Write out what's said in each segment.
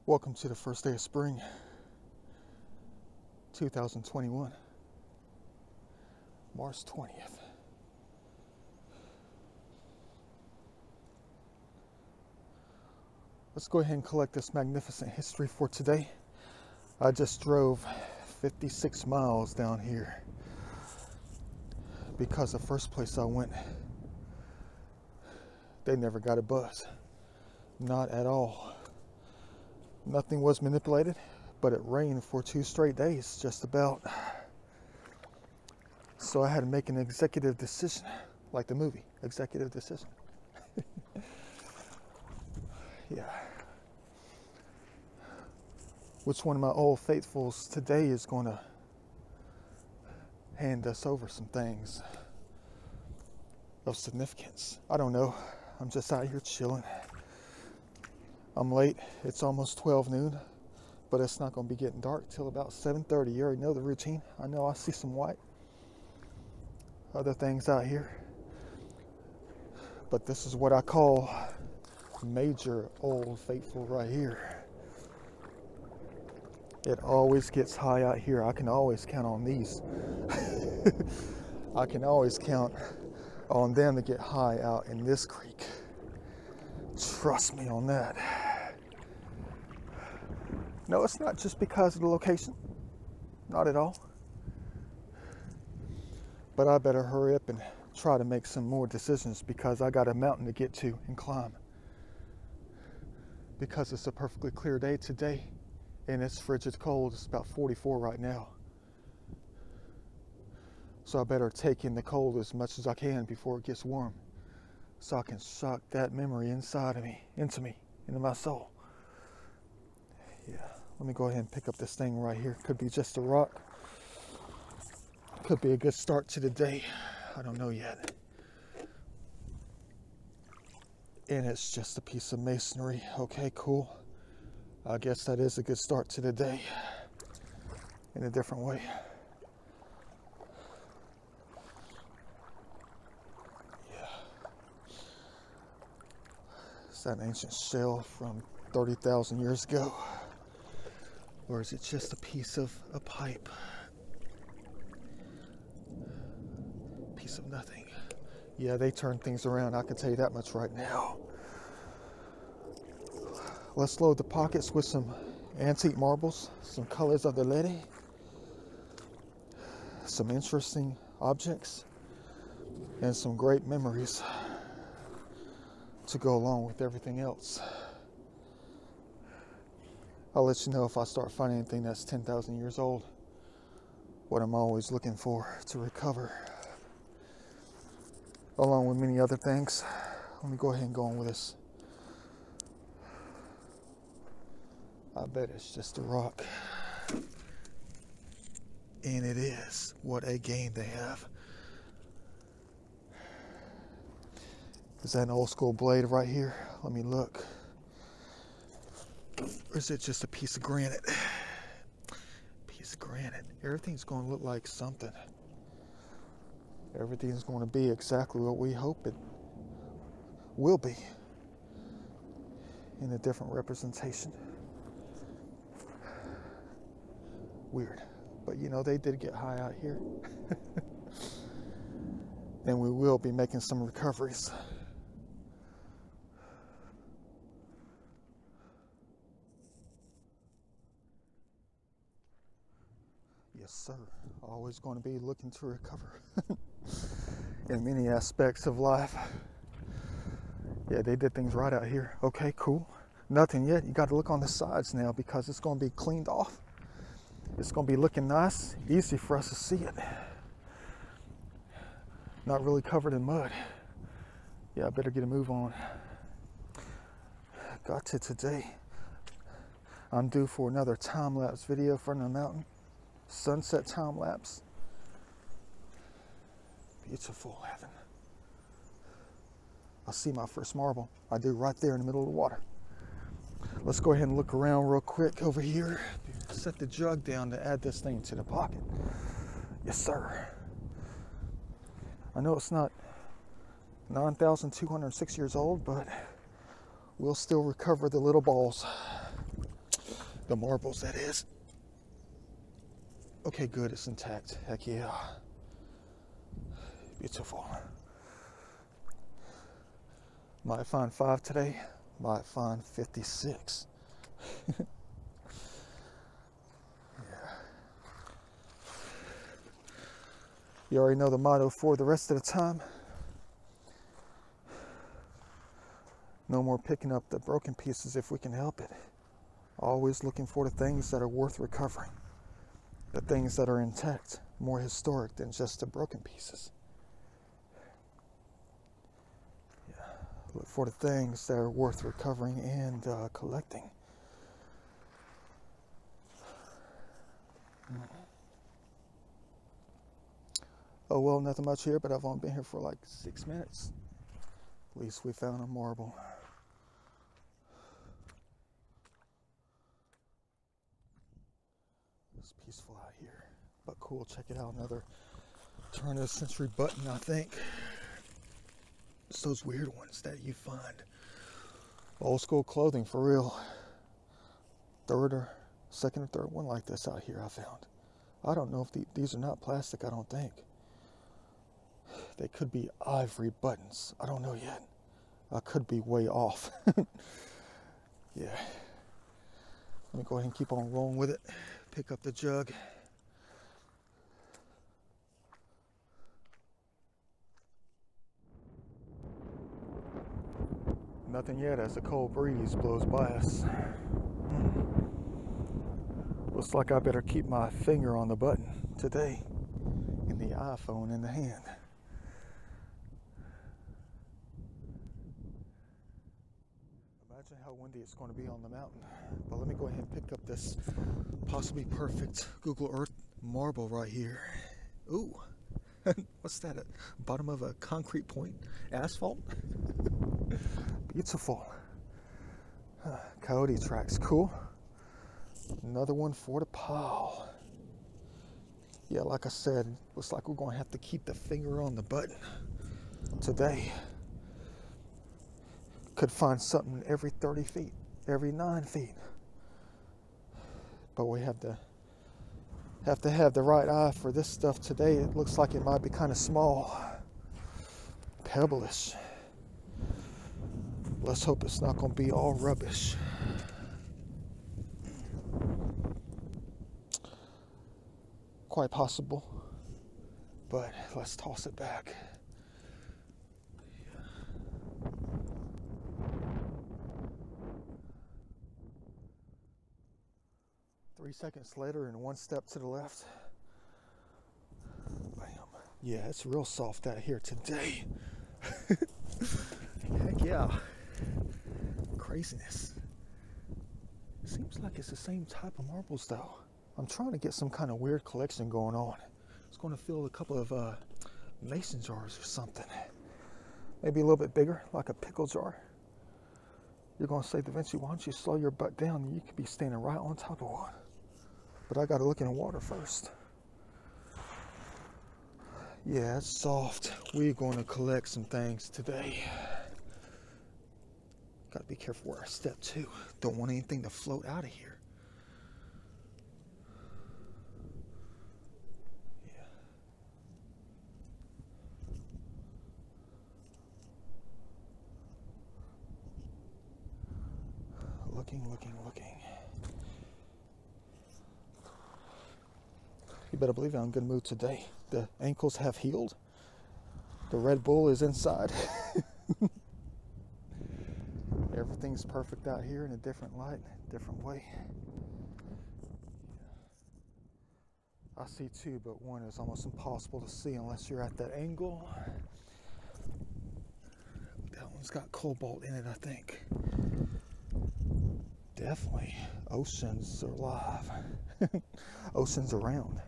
Welcome to the first day of spring, 2021, March 20th. Let's go ahead and collect this magnificent history for today. I just drove 56 miles down here because the first place I went, they never got a buzz. Not at all. Nothing was manipulated, but it rained for 2 straight days, just about. So I had to make an executive decision, like the movie, Executive Decision. Yeah. Which one of my old faithfuls today is going to hand us over some things of significance? I don't know. I'm just out here chilling. I'm late. It's almost 12 noon, but it's not going to be getting dark till about 7:30. You already know the routine. I know I see some white. Other things out here. But this is what I call major old faithful right here. It always gets high out here. I can always count on these. I can always count on them to get high out in this creek. Trust me on that. No, it's not just because of the location. Not at all. But I better hurry up and try to make some more decisions because I got a mountain to get to and climb. Because it's a perfectly clear day today and it's frigid cold. It's about 44 right now. So I better take in the cold as much as I can before it gets warm, so I can shock that memory inside of me, into my soul. Yeah, let me go ahead and pick up this thing right here. Could be just a rock. Could be a good start to the day. I don't know yet. And it's just a piece of masonry. Okay, cool. I guess that is a good start to the day in a different way. Is that an ancient shell from 30,000 years ago? Or is it just a piece of a pipe? Piece of nothing. Yeah, they turn things around, I can tell you that much right now. Let's load the pockets with some antique marbles, some colors of the lady, some interesting objects, and some great memories to go along with everything else. I'll let you know if I start finding anything that's 10,000 years old. What I'm always looking for to recover, along with many other things. Let me go ahead and go on with this. I bet it's just a rock. And it is. What a game they have. Is that an old school blade right here? Let me look. Or is it just a piece of granite? Piece of granite. Everything's going to look like something. Everything's going to be exactly what we hope it will be in a different representation. Weird. But you know, they did get high out here. And we will be making some recoveries. Yes, sir. Always going to be looking to recover in many aspects of life. Yeah, they did things right out here. Okay, cool. Nothing yet. You got to look on the sides now because it's going to be cleaned off. It's going to be looking nice, easy for us to see it. Not really covered in mud. Yeah, I better get a move on. Got to today. I'm due for another time-lapse video from the mountain. Sunset time lapse. Beautiful heaven. I see my first marble. I do right there in the middle of the water. Let's go ahead and look around real quick over here. Set the jug down to add this thing to the pocket. Yes, sir. I know it's not 9,206 years old, but we'll still recover the little balls. The marbles, that is. Okay, good, it's intact. Heck yeah. Beautiful. Might find 5 today, might find 56. Yeah. You already know the motto for the rest of the time. No more picking up the broken pieces if we can help it. Always looking for the things that are worth recovering. The things that are intact, more historic than just the broken pieces. Yeah. Look for the things that are worth recovering and collecting. Oh well, nothing much here, but I've only been here for like 6 minutes. At least we found a marble. It's peaceful out here, but cool. Check it out, another turn of the century button, I think. It's those weird ones that you find. Old school clothing, for real. Second or third one like this out here I found. I don't know if these are not plastic, I don't think. They could be ivory buttons. I don't know yet. I could be way off. Yeah. Let me go ahead and keep on rolling with it. Pick up the jug. Nothing yet as a cold breeze blows by us. Looks like I better keep my finger on the button today, and the iPhone in the hand. Imagine how windy it's going to be on the mountain. But let me go ahead and pick up this possibly perfect Google Earth marble right here. Ooh, what's that? At bottom of a concrete point? Asphalt? Beautiful. Coyote tracks, cool. Another one for the pile. Yeah, like I said, looks like we're going to have to keep the finger on the button today. Could find something every 30 feet, every 9 feet. But we have to have the right eye for this stuff today. It looks like it might be kind of small, pebblish. Let's hope it's not going to be all rubbish. Quite possible, but let's toss it back. 3 seconds later and 1 step to the left. Bam. Yeah, it's real soft out here today. Heck yeah. Craziness. Seems like it's the same type of marbles though. I'm trying to get some kind of weird collection going on. It's going to fill a couple of mason jars or something. Maybe a little bit bigger, like a pickle jar. You're going to say, Da Vinci, why don't you slow your butt down? You could be standing right on top of one. But I got to look in the water first. Yeah, it's soft. We're going to collect some things today. Got to be careful where I step too. Don't want anything to float out of here. Looking. You better believe I'm in a good mood today. The ankles have healed. The Red Bull is inside. Everything's perfect out here in a different light, different way. I see two, but one is almost impossible to see unless you're at that angle. That one's got cobalt in it, I think. Definitely. Oceans are alive. Oceans around.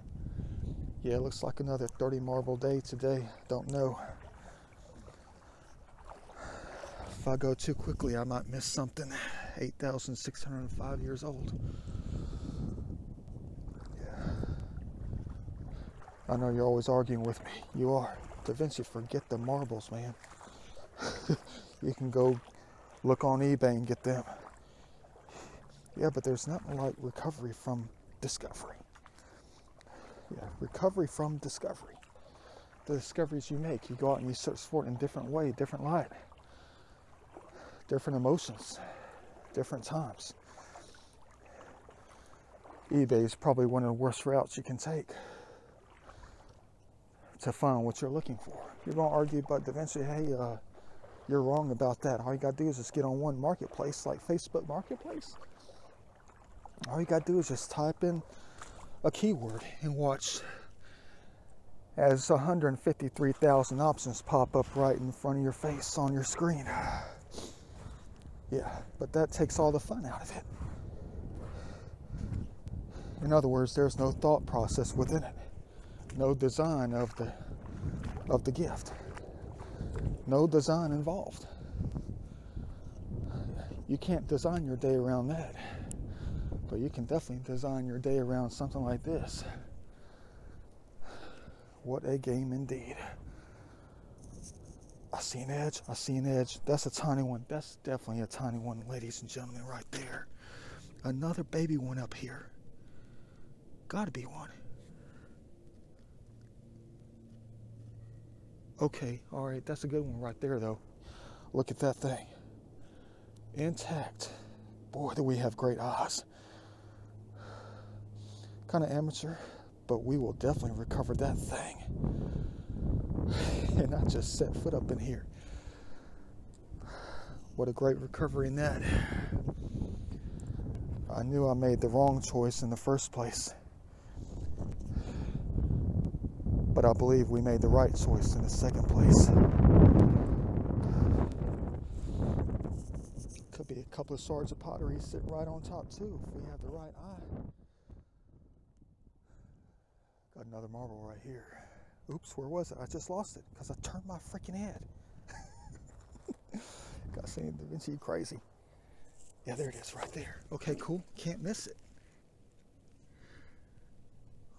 Yeah, it looks like another 30 marble day today. Don't know. If I go too quickly, I might miss something. 8,605 years old. Yeah. I know you're always arguing with me. You are. Da Vinci, forget the marbles, man. You can go look on eBay and get them. Yeah, but there's nothing like recovery from discovery. Yeah, recovery from discovery. The discoveries you make, you go out and you search for it in a different way, different light, different emotions, different times. eBay is probably one of the worst routes you can take to find what you're looking for. You're going to argue about Da Vinci, hey, you're wrong about that. All you got to do is just get on one marketplace, like Facebook Marketplace. All you got to do is just type in a keyword and watch as 153,000 options pop up right in front of your face on your screen. Yeah, but that takes all the fun out of it. In other words, there's no thought process within it, no design of the gift, no design involved. You can't design your day around that, but you can definitely design your day around something like this. What a game indeed. I see an edge. I see an edge. That's a tiny one. That's definitely a tiny one, ladies and gentlemen, right there. Another baby one up here. Gotta be one. Okay, all right. That's a good one right there, though. Look at that thing. Intact. Boy, do we have great eyes. Kind of amateur, but we will definitely recover that thing. And I just set foot up in here. What a great recovery in that. I knew I made the wrong choice in the first place, but I believe we made the right choice in the second place. Could be a couple of shards of pottery sitting right on top too, if we have the right eye. Got another marble right here. Oops, where was it? I just lost it because I turned my freaking head. Got saying Da Vinci, you crazy. Yeah, there it is right there. Okay, cool. Can't miss it.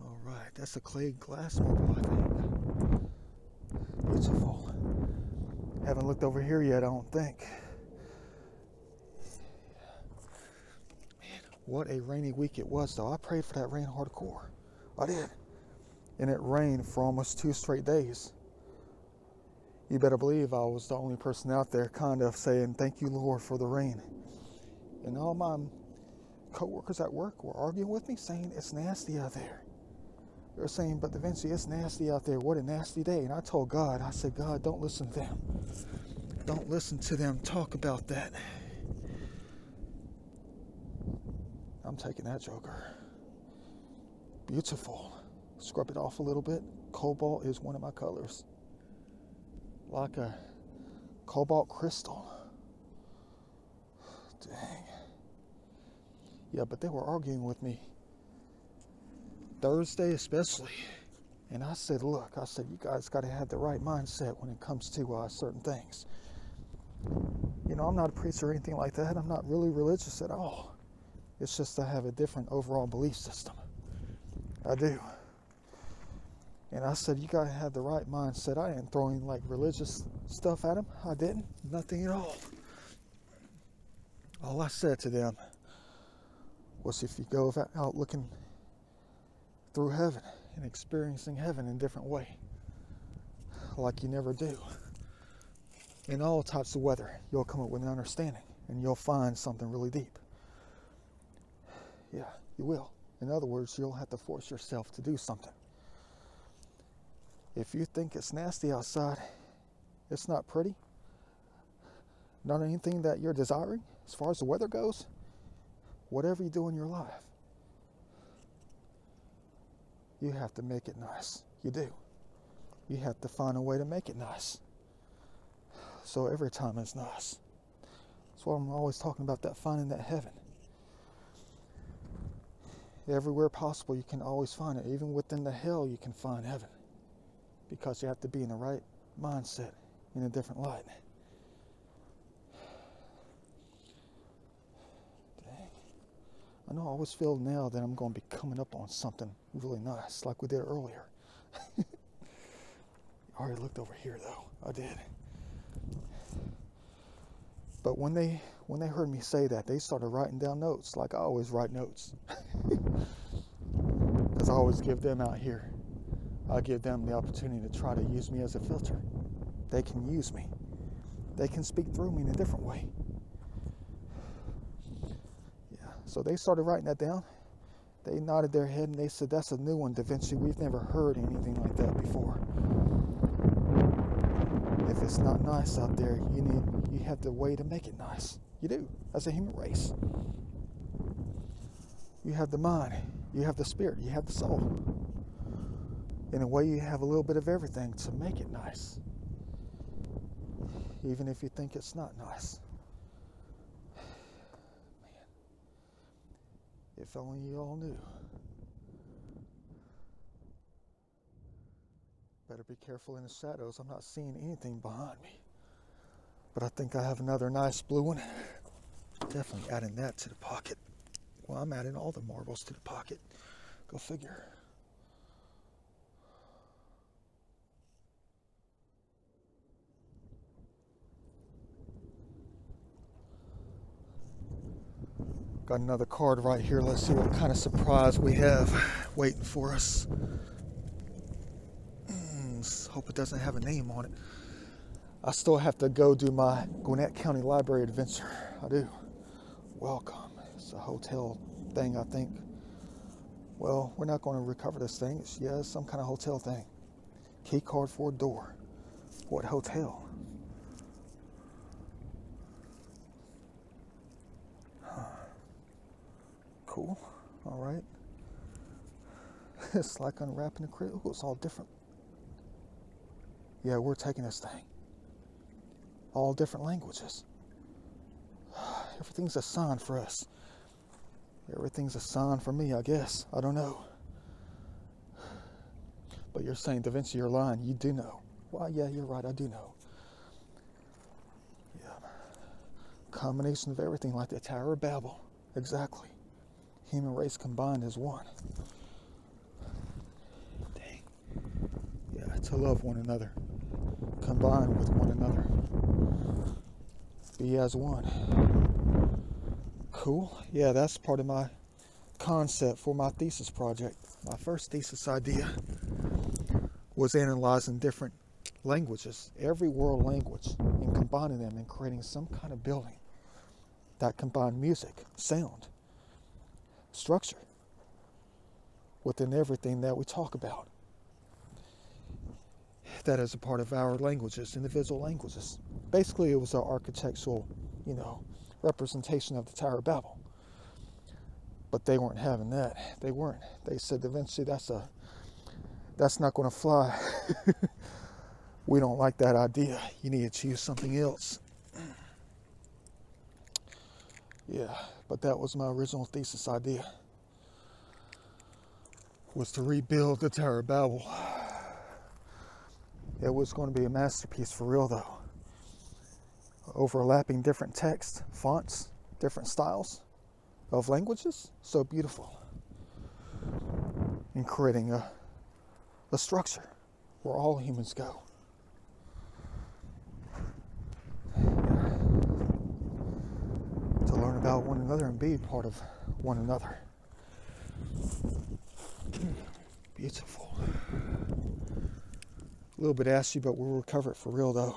All right, that's a clay glass marble, I think. Beautiful. Haven't looked over here yet, I don't think. Man, what a rainy week it was, though. I prayed for that rain hardcore. I did. And it rained for almost 2 straight days. You better believe I was the only person out there kind of saying, thank you, Lord, for the rain. And all my co-workers at work were arguing with me, saying it's nasty out there. They were saying, but Da Vinci, it's nasty out there. What a nasty day. And I told God, I said, God, don't listen to them. Don't listen to them talk about that. I'm taking that joker. Beautiful. Scrub it off a little bit. Cobalt is one of my colors. Like a cobalt crystal. Dang. Yeah, but they were arguing with me Thursday especially. And I said, look, I said, you guys got to have the right mindset when it comes to certain things. You know, I'm not a priest or anything like that. I'm not really religious at all. It's just I have a different overall belief system. I do. And I said, you got to have the right mindset. I ain't throwing like religious stuff at them. I didn't. Nothing at all. All I said to them was, if you go out looking through heaven and experiencing heaven in a different way, like you never do, in all types of weather, you'll come up with an understanding and you'll find something really deep. Yeah, you will. In other words, you'll have to force yourself to do something. If you think it's nasty outside, it's not pretty, not anything that you're desiring as far as the weather goes, whatever you do in your life, you have to make it nice. You do. You have to find a way to make it nice. So every time it's nice. That's why I'm always talking about that, finding that heaven. Everywhere possible, you can always find it. Even within the hell, you can find heaven. Because you have to be in the right mindset, in a different light. Dang. I know I always feel now that I'm going to be coming up on something really nice, like we did earlier. I already looked over here, though. I did. But when they heard me say that, they started writing down notes, like I always write notes. Because I always give them out here. I give them the opportunity to try to use me as a filter. They can use me. They can speak through me in a different way. Yeah. So they started writing that down. They nodded their head and they said, "That's a new one, Da Vinci. We've never heard anything like that before. If it's not nice out there, you have the way to make it nice. You do, as a human race. You have the mind, you have the spirit, you have the soul. In a way, you have a little bit of everything to make it nice. Even if you think it's not nice. Man, if only you all knew. Better be careful in the shadows. I'm not seeing anything behind me. But I think I have another nice blue one. Definitely adding that to the pocket. Well, I'm adding all the marbles to the pocket. Go figure. Got another card right here. Let's see what kind of surprise we have waiting for us. Hope it doesn't have a name on it. I still have to go do my Gwinnett County Library adventure. I do. Welcome. It's a hotel thing, I think. Well, we're not going to recover this thing. It's some kind of hotel thing. Key card for a door. What hotel? Huh. Cool. All right. It's like unwrapping a crate. Ooh, it's all different. Yeah, we're taking this thing. All different languages. Everything's a sign for us. Everything's a sign for me, I guess. I don't know. But you're saying, Da Vinci, you're lying. You do know. Well, yeah, you're right. I do know. Yeah. Combination of everything, like the Tower of Babel. Exactly. Human race combined as one. Dang. Yeah, to love one another. Combine with one another. Be as one. Cool. Yeah, that's part of my concept for my thesis project. My first thesis idea was analyzing different languages, every world language, and combining them and creating some kind of building that combined music, sound, structure within everything that we talk about. That is a part of our languages, individual languages. Basically, it was an architectural, representation of the Tower of Babel. But they weren't having that. They weren't. They said, Da Vinci, that's not going to fly. We don't like that idea. You need to choose something else. Yeah, but that was my original thesis idea. Was to rebuild the Tower of Babel. It was going to be a masterpiece for real, though. Overlapping different texts, fonts, different styles of languages. So beautiful. And creating a structure where all humans go. To learn about one another and be part of one another. Beautiful. A little bit ashy, but we'll recover it for real, though.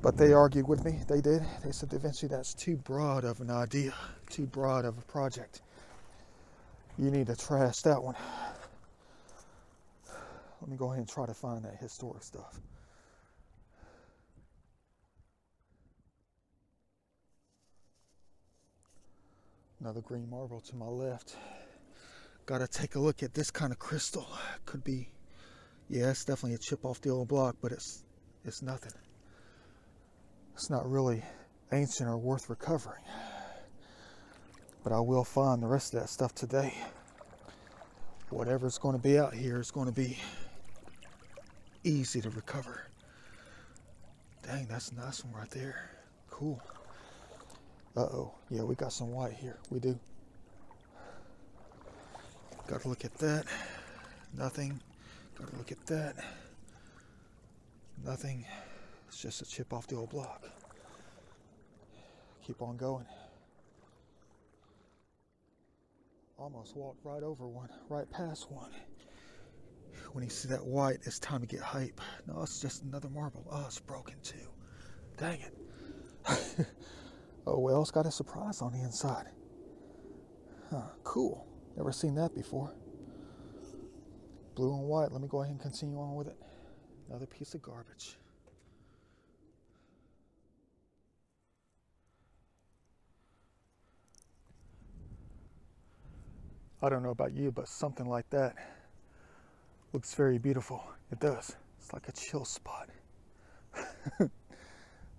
But they argued with me. They did. They said, Da Vinci, that's too broad of an idea, too broad of a project. You need to trash that one. Let me go ahead and try to find that historic stuff. Another green marble to my left. Got to take a look at this kind of crystal. Could be, yeah, it's definitely a chip off the old block, but it's nothing. It's not really ancient or worth recovering. But I will find the rest of that stuff today. Whatever's going to be out here is going to be easy to recover. Dang, that's a nice one right there. Cool. Uh-oh. Yeah, we got some white here. We do. Got to look at that. Nothing. Got to look at that. Nothing. It's just a chip off the old block. Keep on going. Almost walked right over one, right past one. When you see that white, it's time to get hype. No, it's just another marble. Oh, it's broken too. Dang it. Oh well, it's got a surprise on the inside. Huh, cool. Never seen that before. Blue and white. Let me go ahead and continue on with it. Another piece of garbage. I don't know about you, but something like that looks very beautiful. It does. It's like a chill spot.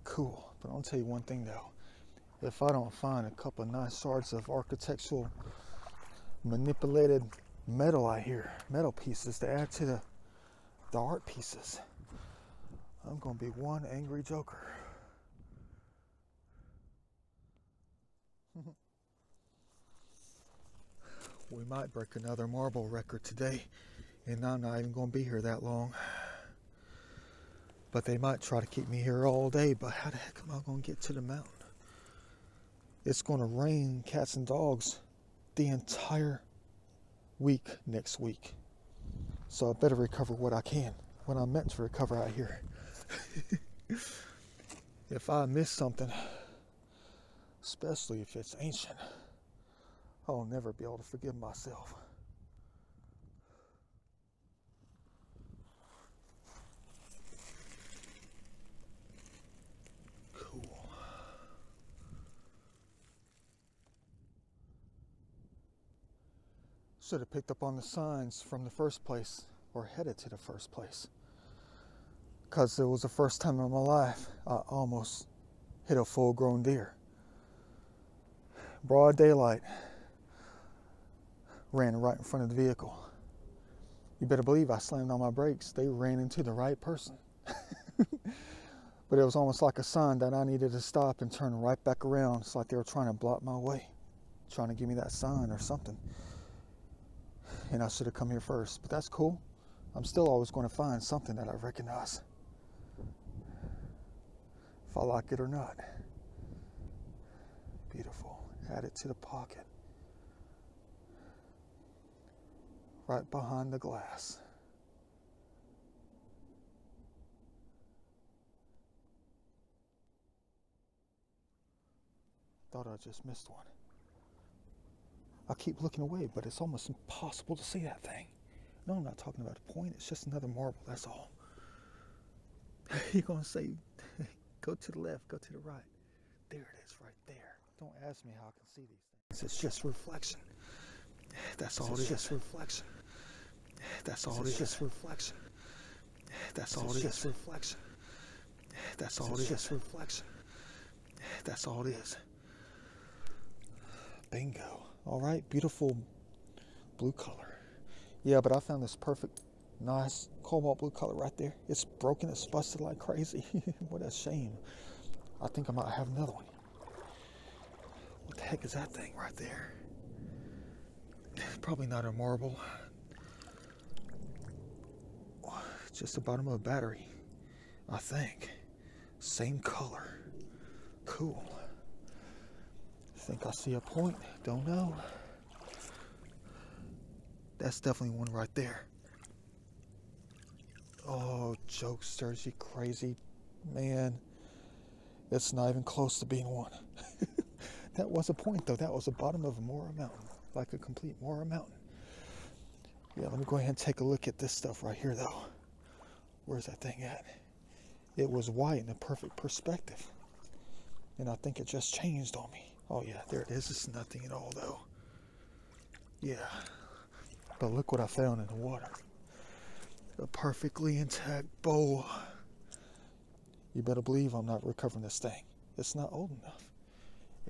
Cool. But I'll tell you one thing though. If I don't find a couple of nice shards of architectural manipulated metal out here, metal pieces to add to the art pieces, I'm gonna be one angry joker. We might break another marble record today, and I'm not even gonna be here that long. But they might try to keep me here all day, but how the heck am I gonna get to the mountain? It's gonna rain cats and dogs the entire week next week. So I better recover what I can, what I'm meant to recover out here. If I miss something, especially if it's ancient, I'll never be able to forgive myself. Cool. Should have picked up on the signs from the first place, or headed to the first place. Because it was the first time in my life I almost hit a full-grown deer. Broad daylight. Ran right in front of the vehicle. You better believe I slammed on my brakes. They ran into the right person. But it was almost like a sign that I needed to stop and turn right back around. It's like they were trying to block my way, trying to give me that sign or something. And I should have come here first, but that's cool. I'm still always going to find something that I recognize, if I like it or not. Beautiful. Add it to the pocket. Right behind the glass. Thought I just missed one. I keep looking away, but it's almost impossible to see that thing. No, I'm not talking about a point. It's just another marble, that's all. You're going to say, go to the left, go to the right. There it is, right there. Don't ask me how I can see these things. It's just reflection. That's all it is. It's just reflection. That's all it is. It's just reflection. That's all it is. It's just reflection. That's all it is. It's just reflection. That's all it is. Bingo. All right, beautiful blue color. Yeah, but I found this perfect, nice cobalt blue color right there. It's broken, it's busted like crazy. What a shame. I think I might have another one. What the heck is that thing right there? Probably not a marble. Just the bottom of a battery, I think. Same color. Cool. Think I see a point. Don't know. That's definitely one right there. Oh, jokesters, you crazy man. It's not even close to being one. That was a point though. That was the bottom of a Mora mountain. Like a complete Mora mountain. Yeah, let me go ahead and take a look at this stuff right here though. Where's that thing at? It was white in a perfect perspective. And I think it just changed on me. Oh yeah, there it is. It's nothing at all though. Yeah. But look what I found in the water. A perfectly intact bowl. You better believe I'm not recovering this thing. It's not old enough.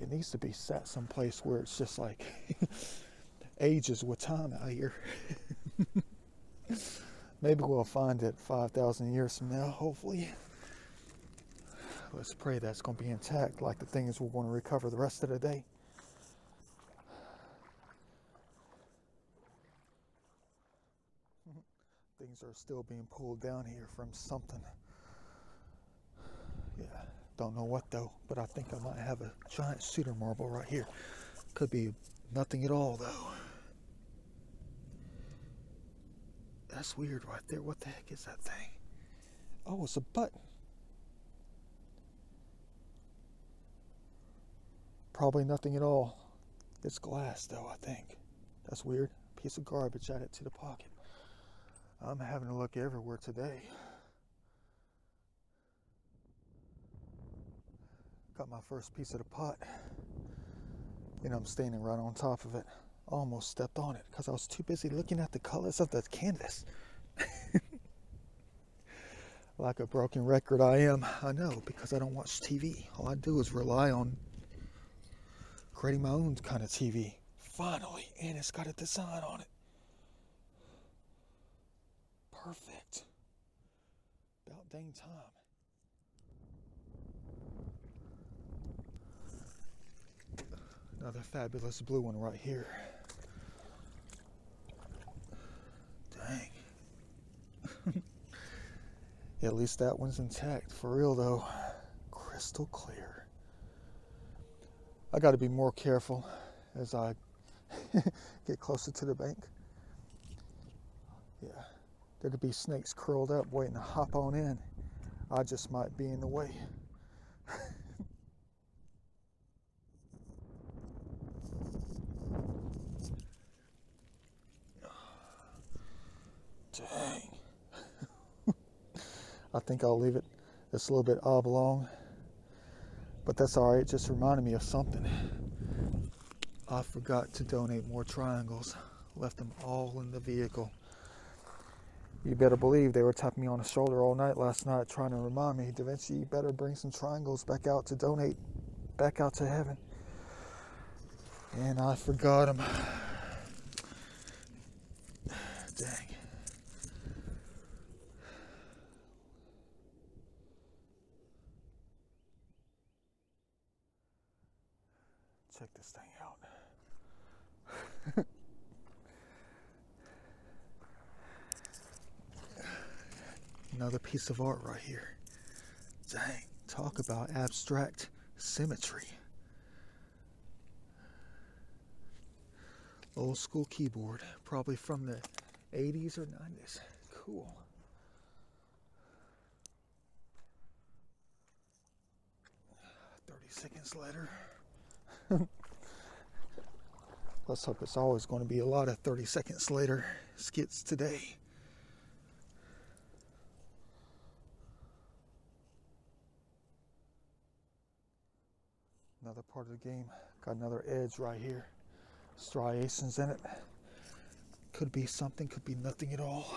It needs to be sat someplace where it's just like ages with time out here. Maybe we'll find it 5,000 years from now, hopefully. Let's pray that's going to be intact like the things we're going to recover the rest of the day. Things are still being pulled down here from something. Yeah, don't know what though, but I think I might have a giant cedar marble right here. Could be nothing at all though. That's weird right there. What the heck is that thing? Oh, it's a button. Probably nothing at all. It's glass though, I think. That's weird. Piece of garbage added to the pocket. I'm having to look everywhere today. Got my first piece of the pot, and I'm standing right on top of it. Almost stepped on it because I was too busy looking at the colors of the canvas. Like a broken record I am, I know, because I don't watch TV. All I do is rely on creating my own kind of TV. Finally, and it's got a design on it. Perfect. About dang time. Another fabulous blue one right here. Dang. Yeah, at least that one's intact. For real though. Crystal clear. I got to be more careful as I get closer to the bank. Yeah, there could be snakes curled up waiting to hop on in. I just might be in the way. Dang. I think I'll leave it. It's a little bit oblong, but that's all right. It just reminded me of something. I forgot to donate more triangles. Left them all in the vehicle. You better believe they were tapping me on the shoulder all night last night trying to remind me, Da Vinci, you better bring some triangles back out to donate back out to heaven. And I forgot them. Dang. Check this thing out. Another piece of art right here. Dang, talk about abstract symmetry. Old school keyboard, probably from the 80s or 90s. Cool. Seconds later. Let's hope it's always going to be a lot of 30 seconds later skits today. Another part of the game. Got another edge right here. Striations in it. Could be something, could be nothing at all.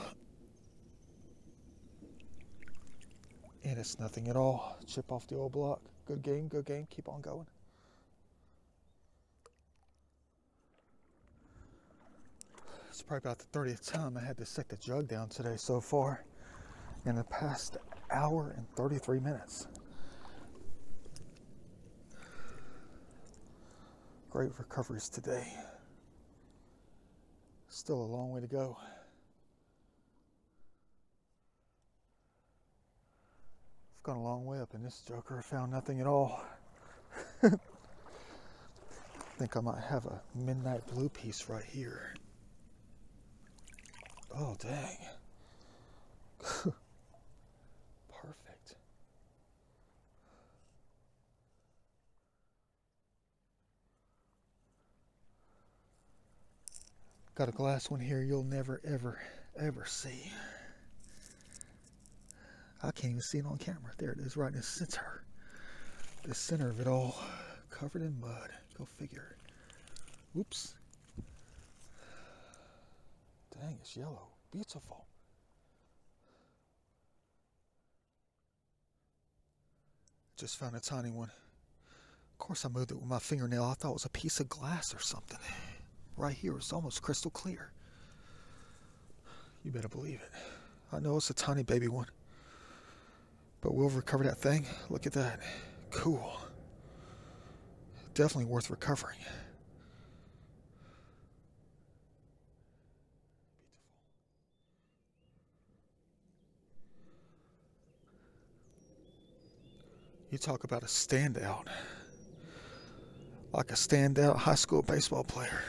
And it's nothing at all. Chip off the old block. Good game, good game. Keep on going. It's probably about the 30th time I had to set the jug down today so far. In the past hour and 33 minutes. Great recoveries today. Still a long way to go. I've gone a long way up in this joker. I found nothing at all. I think I might have a midnight blue piece right here. Oh, dang. Perfect. Got a glass one here you'll never, ever, ever see. I can't even see it on camera. There it is, right in the center. The center of it all, covered in mud. Go figure. Oops. Dang, it's yellow. Beautiful. Just found a tiny one. Of course I moved it with my fingernail. I thought it was a piece of glass or something. Right here, it's almost crystal clear. You better believe it. I know it's a tiny baby one. But we'll recover that thing. Look at that. Cool. Definitely worth recovering. You talk about a standout. Like a standout high school baseball player.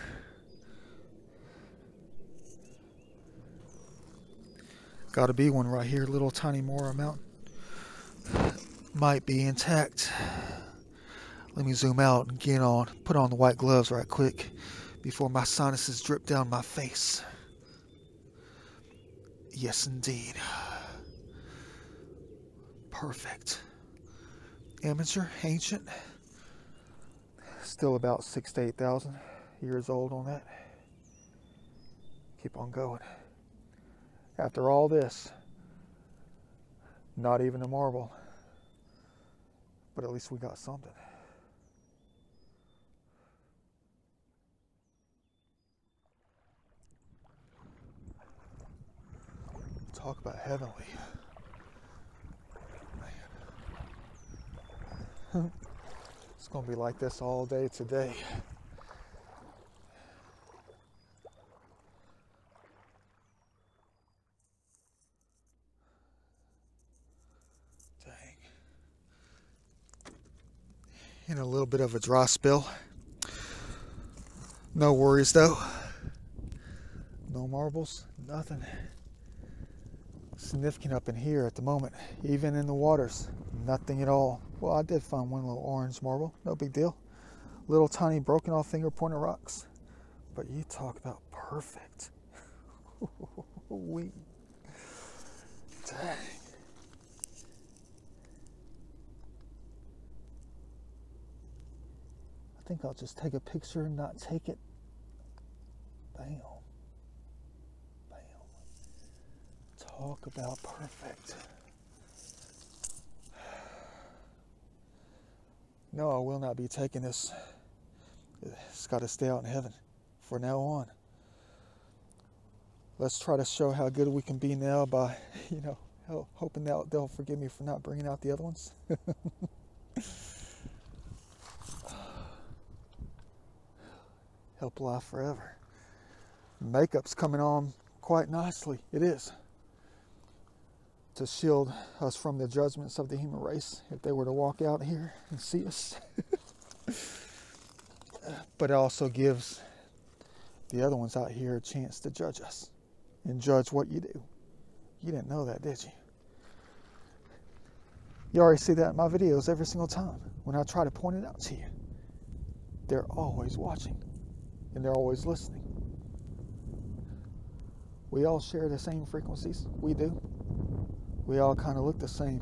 Gotta be one right here, little tiny Mora Mountain. Might be intact. Let me zoom out and put on the white gloves right quick before my sinuses drip down my face. Yes, indeed. Perfect. Amateur, ancient. Still about 6,000 to 8,000 years old on that. Keep on going. After all this, not even a marble, but at least we got something. Talk about heavenly. Man. It's going to be like this all day today. Dang. In a little bit of a dry spell. No worries though. No marbles, nothing significant up in here at the moment. Even in the waters, nothing at all. Well, I did find one little orange marble, no big deal. Little tiny broken off finger pointed rocks. But you talk about perfect. Dang. I think I'll just take a picture and not take it. Bam. Bam. Talk about perfect. No, I will not be taking this. It's got to stay out in heaven from now on. Let's try to show how good we can be now by, hoping that they'll forgive me for not bringing out the other ones. Help life forever. Makeup's coming on quite nicely. It is. To shield us from the judgments of the human race if they were to walk out here and see us. But it also gives the other ones out here a chance to judge us and judge what you do. You didn't know that, did you? You already see that in my videos every single time when I try to point it out to you. They're always watching and they're always listening. We all share the same frequencies. We do. We all kind of look the same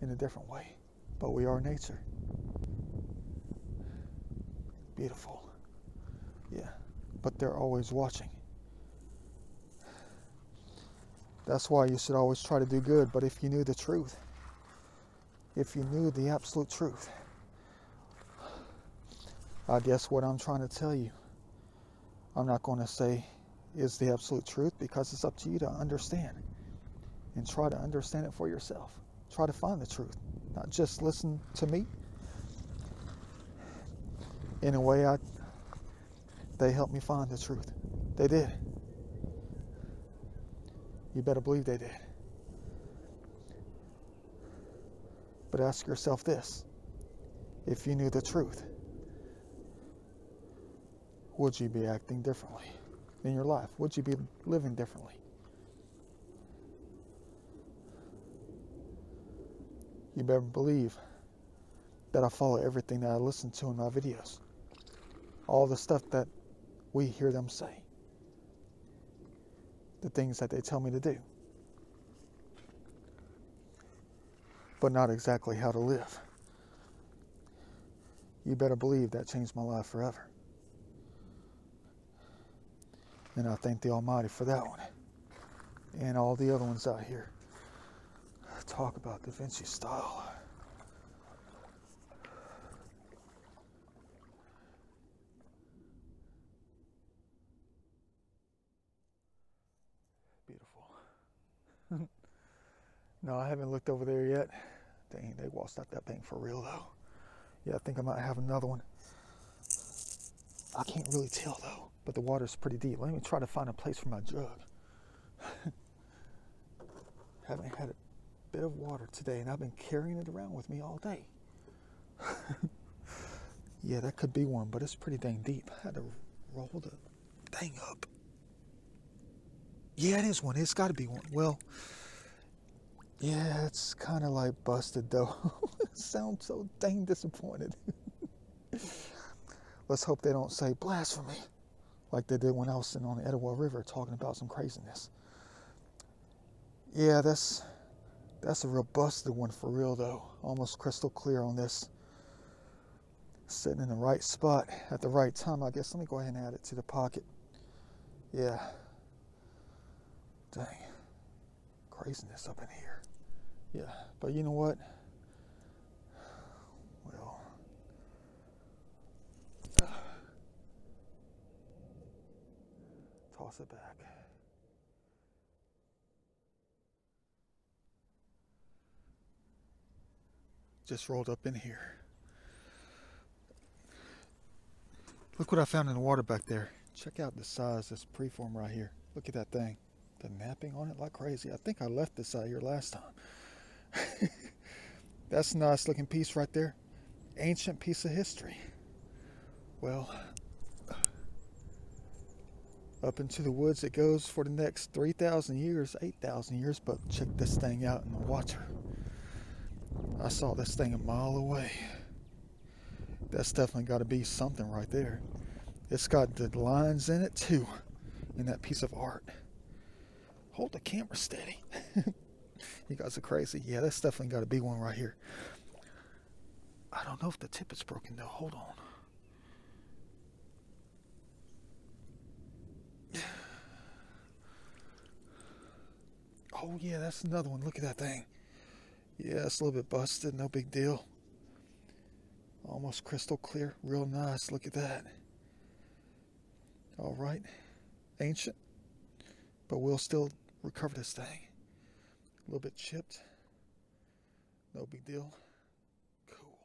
in a different way, but we are nature. Beautiful. Yeah, but they're always watching. That's why you should always try to do good, but if you knew the truth, if you knew the absolute truth, I guess what I'm trying to tell you, I'm not going to say is the absolute truth because it's up to you to understand and try to understand it for yourself. Try to find the truth, not just listen to me. In a way, they helped me find the truth. They did. You better believe they did. But ask yourself this: if you knew the truth, would you be acting differently in your life? Would you be living differently? You better believe that I follow everything that I listen to in my videos. All the stuff that we hear them say. The things that they tell me to do. But not exactly how to live. You better believe that changed my life forever. And I thank the Almighty for that one. And all the other ones out here. Talk about the Vinci style. Beautiful. No, I haven't looked over there yet. Dang, they washed out that bank for real though. Yeah, I think I might have another one. I can't really tell though, but the water's pretty deep. Let me try to find a place for my jug. Haven't had a bit of water today, and I've been carrying it around with me all day. Yeah, that could be one, but it's pretty dang deep. I had to roll the thing up. Yeah, it is one. It's got to be one. Well, yeah, it's kind of like busted, though. It sounds so dang disappointed. Let's hope they don't say blasphemy like they did when I was sitting on the Etowah River talking about some craziness. Yeah, that's a real busted one for real, though. Almost crystal clear on this. Sitting in the right spot at the right time, I guess. Let me go ahead and add it to the pocket. Yeah. Dang. Craziness up in here. Yeah, but you know what? Well, toss it back. Just rolled up in here. Look what I found in the water back there. Check out the size of this preform right here. Look at that thing. The napping on it like crazy. I think I left this out here last time. That's a nice looking piece right there. Ancient piece of history. Well, up into the woods it goes for the next 3,000 years, 8,000 years, but check this thing out in the water. I saw this thing a mile away. That's definitely got to be something right there. It's got the lines in it too, in that piece of art. Hold the camera steady. You guys are crazy. Yeah, that's definitely got to be one right here. I don't know if the tip is broken though. Hold on. Oh yeah, that's another one. Look at that thing. Yeah, it's a little bit busted. No big deal. Almost crystal clear. Real nice. Look at that. All right. Ancient. But we'll still recover this thing. A little bit chipped. No big deal. Cool.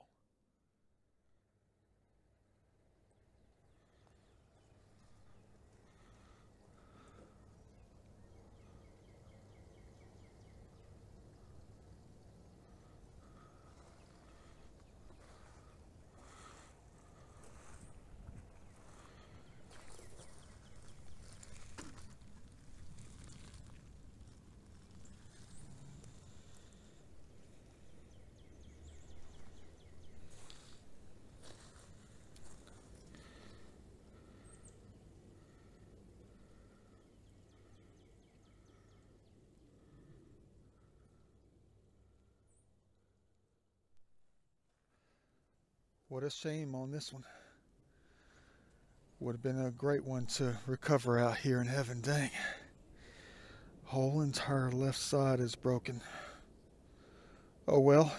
What a shame on this one. Would have been a great one to recover out here in heaven. Dang. Whole entire left side is broken. Oh well.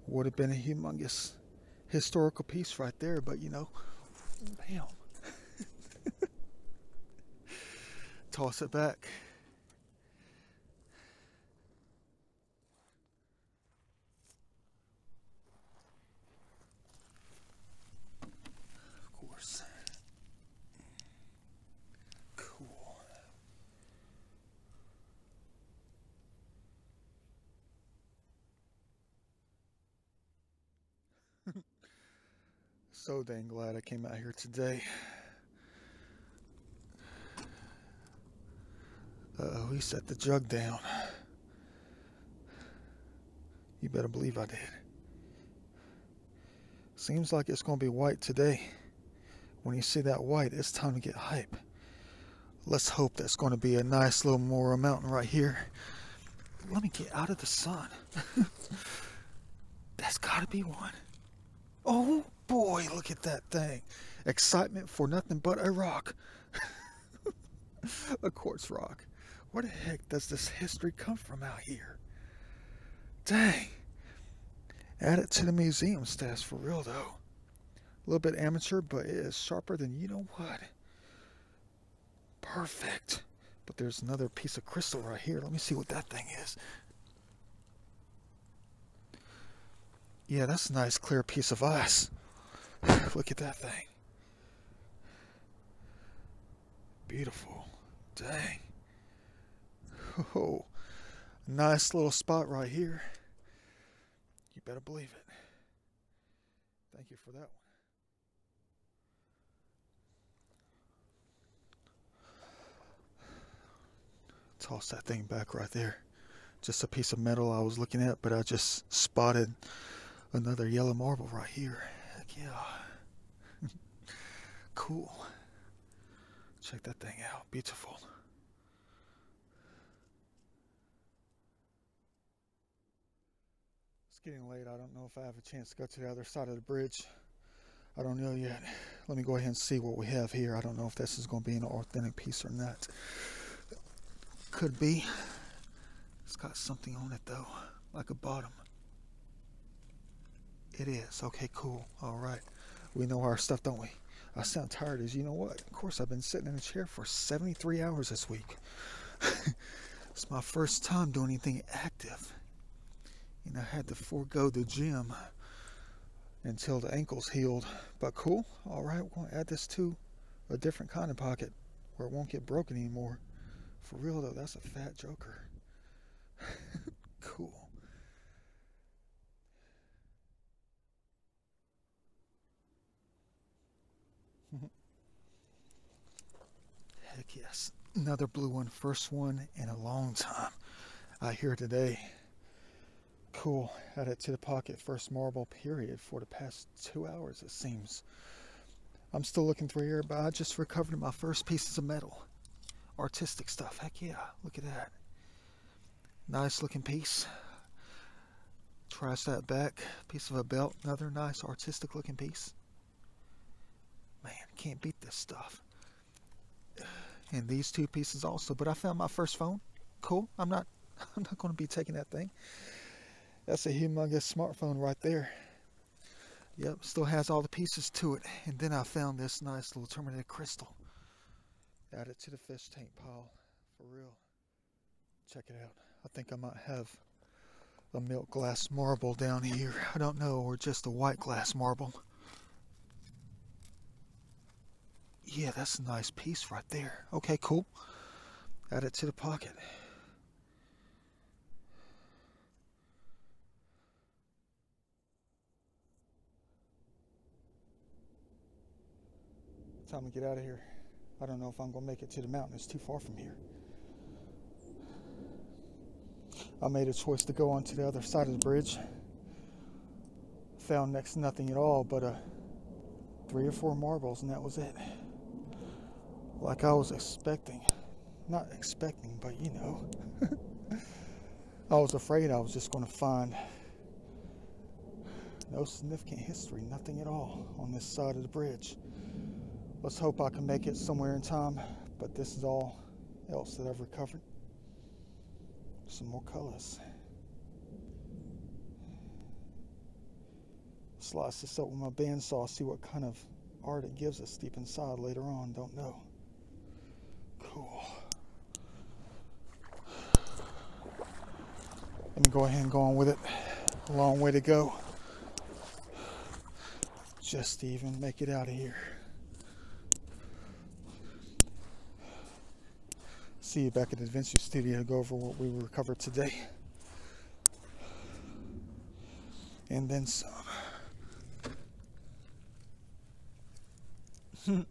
Would have been a humongous historical piece right there, but you know, bam. Toss it back. Of course. Cool. So dang glad I came out here today. We set the jug down. You better believe I did. Seems like it's going to be white today. When you see that white, it's time to get hype. Let's hope that's going to be a nice little Mora mountain right here. Let me get out of the sun. That's got to be one. Oh boy, look at that thing. Excitement for nothing but a rock. A quartz rock. Where the heck does this history come from out here? Dang. Add it to the museum stats for real though. A little bit amateur, but it is sharper than you know what. Perfect. But there's another piece of crystal right here. Let me see what that thing is. Yeah, that's a nice clear piece of ice. Look at that thing. Beautiful. Dang. Oh, Nice little spot right here. You better believe it. Thank you for that one. Toss that thing back right there. Just a piece of metal I was looking at, but I just spotted another yellow marble right here. Heck yeah. Cool. Check that thing out. Beautiful. It's getting late. I don't know if I have a chance to go to the other side of the bridge. I don't know yet. Let me go ahead and see what we have here. I don't know if this is going to be an authentic piece or not. Could be. It's got something on it though, like a bottom. It is. Okay, cool. All right. We know our stuff, don't we? I sound tired as you know what. Of course, I've been sitting in a chair for 73 hours this week. It's my first time doing anything active. And I had to forego the gym until the ankles healed. But cool. All right, we're going to add this to a different kind of pocket where it won't get broken anymore. For real though, that's a fat joker. Cool. Heck yes. Another blue one. First one in a long time out here today. Cool. Add it to the pocket. First marble period for the past 2 hours it seems. I'm still looking through here, but I just recovered my first pieces of metal. Artistic stuff. Heck yeah. Look at that. Nice looking piece. Trash that back. Piece of a belt. Another nice artistic looking piece. Man, can't beat this stuff. And these two pieces also. But I found my first phone. Cool. I'm not going to be taking that thing. That's a humongous smartphone right there. Yep, still has all the pieces to it. And then I found this nice little terminated crystal. Add it to the fish tank pile. For real. Check it out. I think I might have a milk glass marble down here. I don't know, or just a white glass marble. Yeah, that's a nice piece right there. Okay, cool. Add it to the pocket. Time to get out of here. I don't know if I'm going to make it to the mountain. It's too far from here. I made a choice to go onto the other side of the bridge. Found next to nothing at all but 3 or 4 marbles, and that was it. Like I was expecting. Not expecting, but you know. I was afraid I was just going to find no significant history, nothing at all on this side of the bridge. Let's hope I can make it somewhere in time, but this is all else that I've recovered. Some more colors. Slice this up with my bandsaw, see what kind of art it gives us deep inside later on, don't know. Cool. Let me go ahead and go on with it. A long way to go. Just to even make it out of here. See you back at the Vinci studio to go over what we recovered today. And then some. Cool.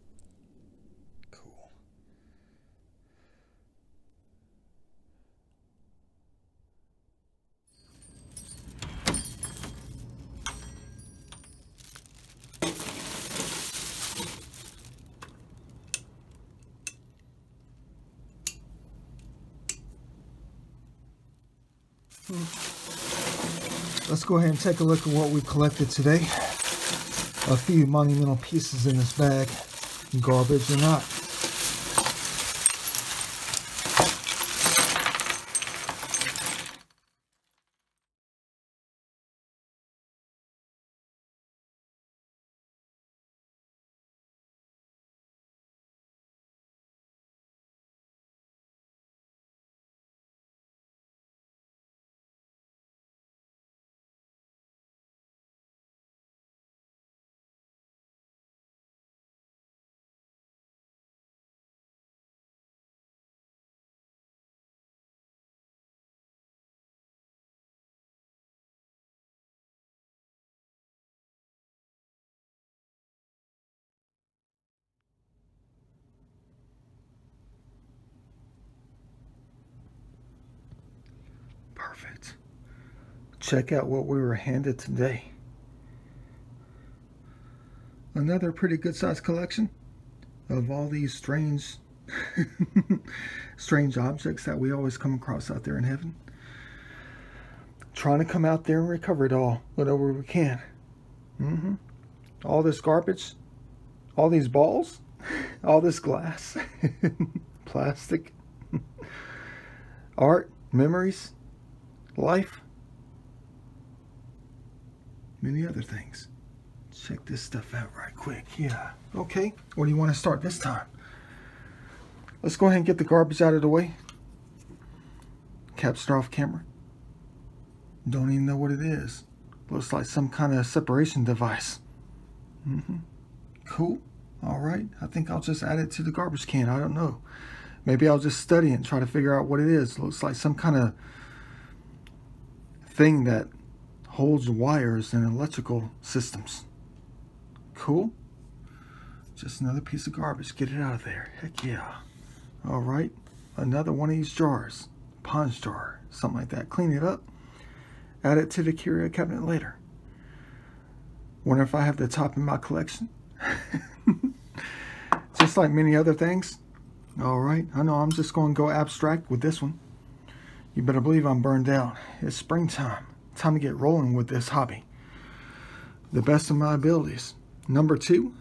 Let's go ahead and take a look at what we collected today. A few monumental pieces in this bag, garbage or not. Perfect. Check out what we were handed today. Another pretty good sized collection of all these strange strange objects that we always come across out there in heaven. Trying to come out there and recover it all, whatever we can. All this garbage, all these balls, all this glass, plastic, art, memories, life, many other things. Check this stuff out right quick. Yeah. Okay. Where do you want to start this time? Let's go ahead and get the garbage out of the way. Capture off camera. Don't even know what it is. Looks like some kind of separation device. Cool. All right. I think I'll just add it to the garbage can. I don't know. Maybe I'll just study it and try to figure out what it is. Looks like some kind of thing that holds wires and electrical systems. Cool. Just another piece of garbage. Get it out of there. Heck yeah. All right. Another one of these jars. Pond's jar. Something like that. Clean it up. Add it to the curio cabinet later. Wonder if I have the top in my collection. Just like many other things. All right. I know I'm just going to go abstract with this one. You better believe I'm burned out. It's springtime. Time to get rolling with this hobby. The best of my abilities. Number 2.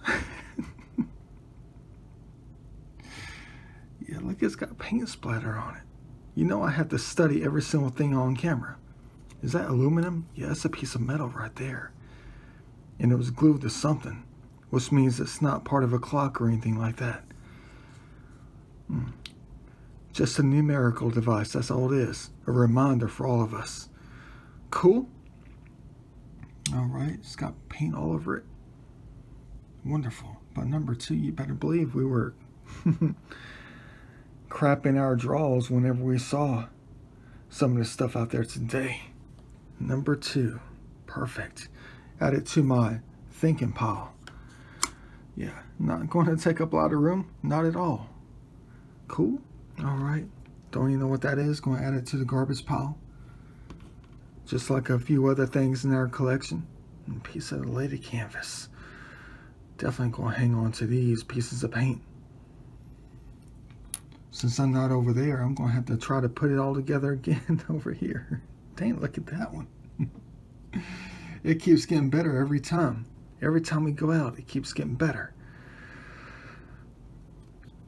Yeah, look, it's got paint splatter on it. You know I have to study every single thing on camera. Is that aluminum? Yeah, it's a piece of metal right there. And it was glued to something, which means it's not part of a clock or anything like that. Just a numerical device, that's all it is. A reminder for all of us. Cool. All right, it's got paint all over it. Wonderful. But number 2, you better believe we were crapping our drawers whenever we saw some of the stuff out there today. Number 2. Perfect. Add it to my thinking pile. Yeah, not going to take up a lot of room. Not at all. Cool. All right. Don't even know what that is. Going to add it to the garbage pile. Just like a few other things in our collection. And a piece of the lady canvas. Definitely going to hang on to these pieces of paint. Since I'm not over there, I'm going to have to try to put it all together again over here. Dang, look at that one. It keeps getting better every time. Every time we go out, it keeps getting better.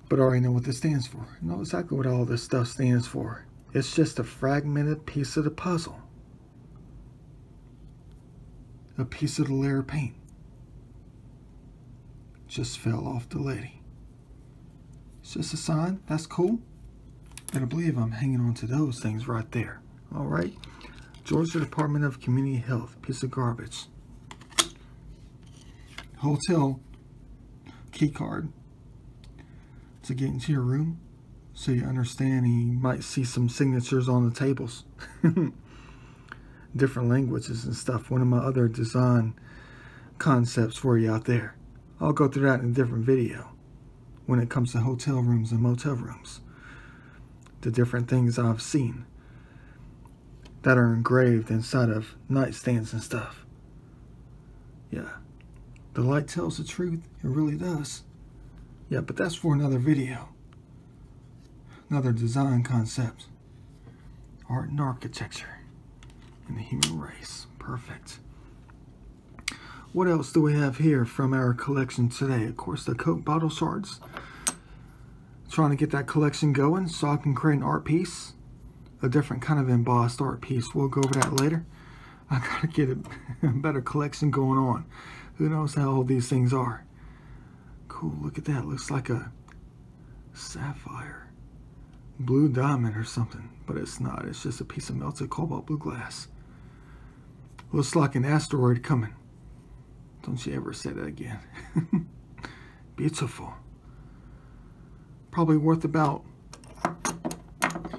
But I already know what this stands for. I know exactly what all this stuff stands for. It's just a fragmented piece of the puzzle. A piece of the layer of paint just fell off the lady. It's just a sign. That's cool. Better believe I'm hanging on to those things right there. All right. Georgia Department of Community Health. Piece of garbage. Hotel key card to get into your room, so you understand, and you might see some signatures on the tables. Different languages and stuff. One of my other design concepts for you out there. I'll go through that in a different video when it comes to hotel rooms and motel rooms. The different things I've seen that are engraved inside of nightstands and stuff. Yeah. The light tells the truth. It really does. Yeah, but that's for another video. Another design concept. Art and architecture in the human race. Perfect. What else do we have here from our collection today? Of course, the Coke bottle shards. Trying to get that collection going so I can create an art piece. A different kind of embossed art piece. We'll go over that later. I gotta get a better collection going on. Who knows how old these things are. Cool, look at that. Looks like a sapphire. Blue diamond or something. But it's not. It's just a piece of melted cobalt blue glass. Looks like an asteroid coming. Don't you ever say that again. Beautiful. Probably worth about,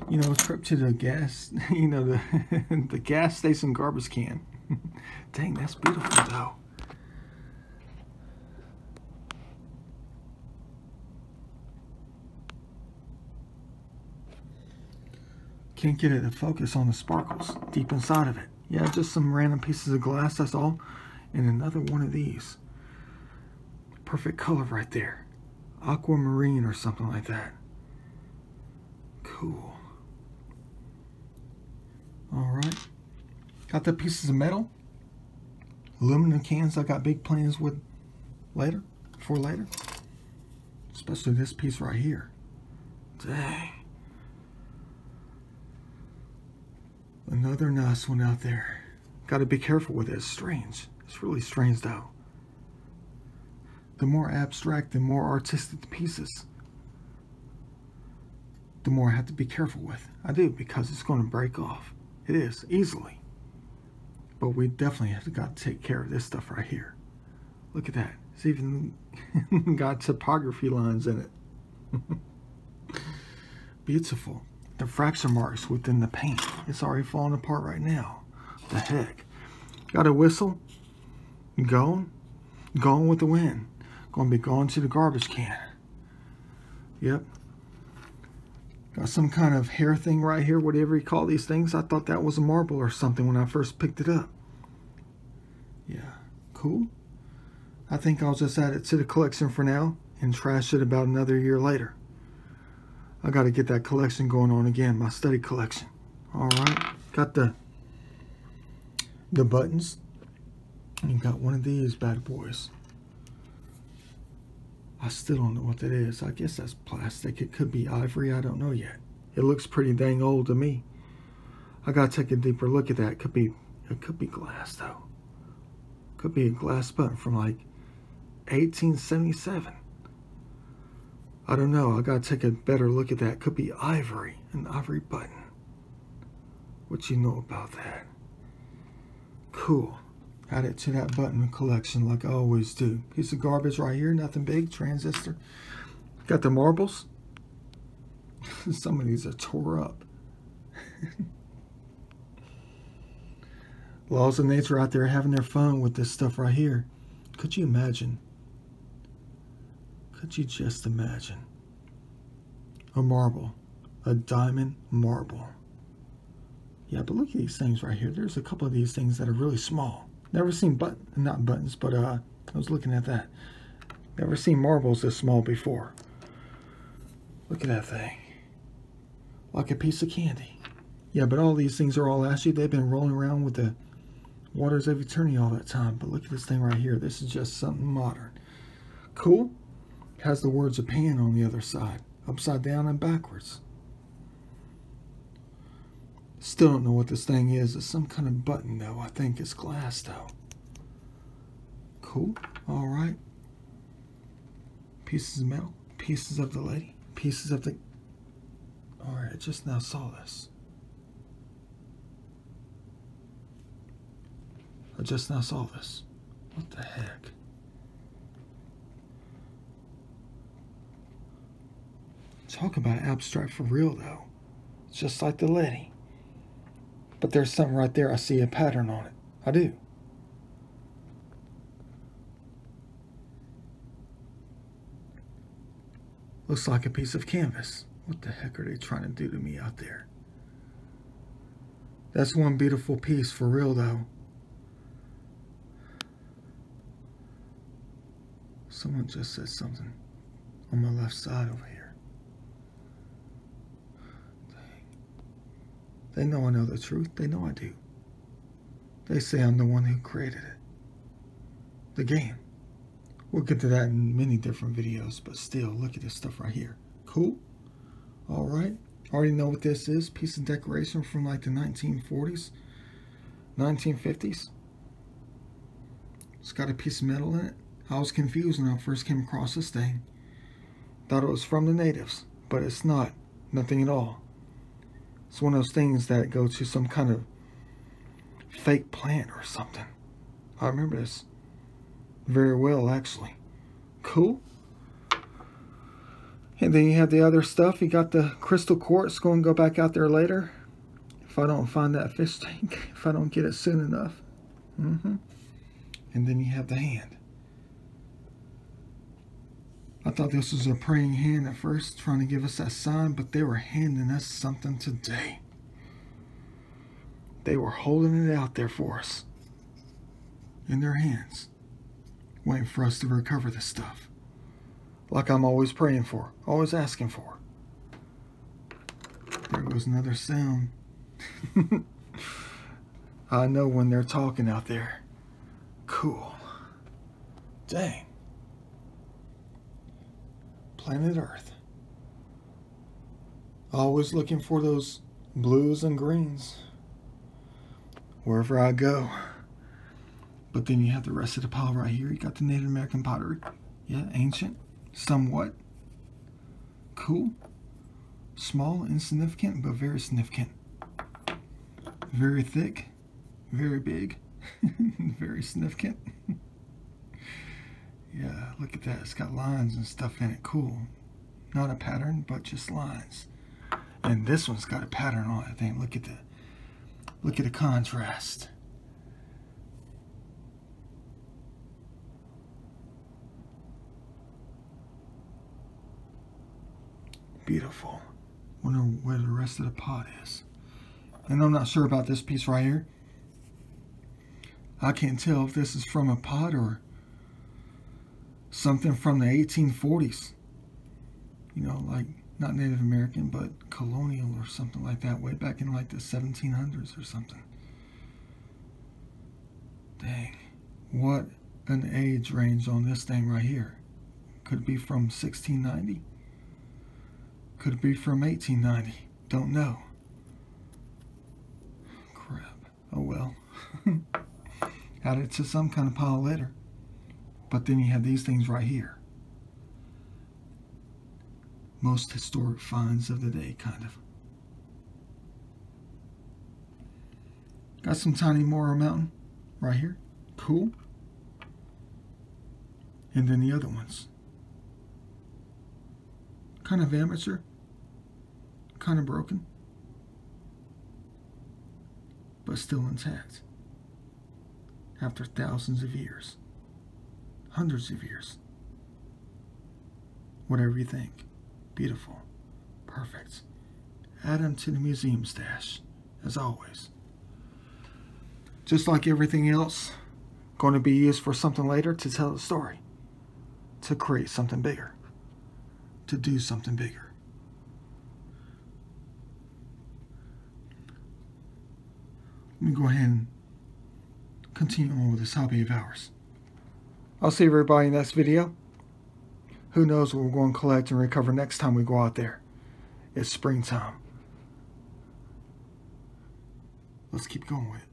you know, a trip to the gas, you know, the gas station garbage can. Dang, that's beautiful though. Can't get it to focus on the sparkles deep inside of it. Yeah, just some random pieces of glass, that's all. And another one of these. Perfect color right there. Aquamarine or something like that. Cool. Alright. Got the pieces of metal. Aluminum cans I got big plans with later. For later. Especially this piece right here. Dang. Another nice one out there. Got to be careful with it. It's strange. It's really strange though. The more abstract, the more artistic the pieces, the more I have to be careful with. I do, because it's going to break off. It is, easily. But we definitely have got to take care of this stuff right here. Look at that. It's even got typography lines in it. Beautiful. The fracture marks within the paint. It's already falling apart right now. The heck. Got a whistle. Going with the wind. Going to be going to the garbage can. Yep. Got some kind of hair thing right here, whatever you call these things. I thought that was a marble or something when I first picked it up. Yeah, cool. I think I'll just add it to the collection for now and trash it about another year later. I got to get that collection going on again, my study collection. Alright, got the buttons. And got one of these bad boys. I still don't know what that is. I guess that's plastic. It could be ivory. I don't know yet. It looks pretty dang old to me. I gotta take a deeper look at that. It could be glass though. Could be a glass button from like 1877. I don't know. I gotta take a better look at that. Could be ivory. An ivory button. What you know about that? Cool. Add it to that button collection like I always do. Piece of garbage right here, nothing big, transistor. Got the marbles. Some of these are tore up. Laws of nature out there having their fun with this stuff right here. Could you imagine? Could you just imagine? A marble. A diamond marble. Yeah, but look at these things right here. There's a couple of these things that are really small. Never seen not buttons, but I was looking at that. Never seen marbles this small before. Look at that thing. Like a piece of candy. Yeah, but all these things are all ashy. They've been rolling around with the waters of eternity all that time. But look at this thing right here. This is just something modern. Cool. Has the words of Pan on the other side. Upside down and backwards. Still don't know what this thing is. It's some kind of button though. I think it's glass though. Cool. Alright. Pieces of metal. Pieces of the lady. Pieces of the... Alright, I just now saw this. I just now saw this. What the heck? Talk about abstract for real though. It's just like the lady. But there's something right there. I see a pattern on it. I do. Looks like a piece of canvas. What the heck are they trying to do to me out there? That's one beautiful piece for real though. Someone just said something on my left side over here. They know I know the truth. They know I do. They say I'm the one who created it. The game. We'll get to that in many different videos, but still, look at this stuff right here. Cool? Alright. Already know what this is. Piece of decoration from like the 1940s, 1950s. It's got a piece of metal in it. I was confused when I first came across this thing. Thought it was from the natives, but it's not. Nothing at all. It's one of those things that go to some kind of fake plant or something. I remember this very well, actually. Cool. And then you have the other stuff. You got the crystal quartz. Go and go back out there later. If I don't find that fish tank. If I don't get it soon enough. And then you have the hand. I thought this was a praying hand at first, trying to give us that sign, but they were handing us something today. They were holding it out there for us in their hands, waiting for us to recover this stuff. Like I'm always praying for, always asking for. There goes another sound. I know when they're talking out there. Cool. Dang. Planet Earth. Always looking for those blues and greens wherever I go. But then you have the rest of the pile right here. You got the Native American pottery. Yeah, ancient. Somewhat. Cool. Small, insignificant, but very significant. Very thick. Very big. Very significant. Yeah, look at that. It's got lines and stuff in it. Cool. Not a pattern, but just lines. And this one's got a pattern on it, I think. Look at the contrast. Beautiful. Wonder where the rest of the pot is. And I'm not sure about this piece right here. I can't tell if this is from a pot or something from the 1840s. You know, like not Native American, but colonial or something like that, way back in like the 1700s or something. Dang. What an age range on this thing right here. Could it be from 1690? Could it be from 1890? Don't know. Crap. Oh well. Add it to some kind of pile later. But then you have these things right here. Most historic finds of the day, kind of. Got some tiny Mora Mountain right here. Cool. And then the other ones. Kind of amateur. Kind of broken. But still intact. After thousands of years. Hundreds of years. Whatever you think. Beautiful. Perfect. Add them to the museum stash, as always. Just like everything else, going to be used for something later to tell a story. To create something bigger. To do something bigger. Let me go ahead and continue on with this hobby of ours. I'll see everybody in the next video. Who knows what we're going to collect and recover next time we go out there. It's springtime. Let's keep going with it.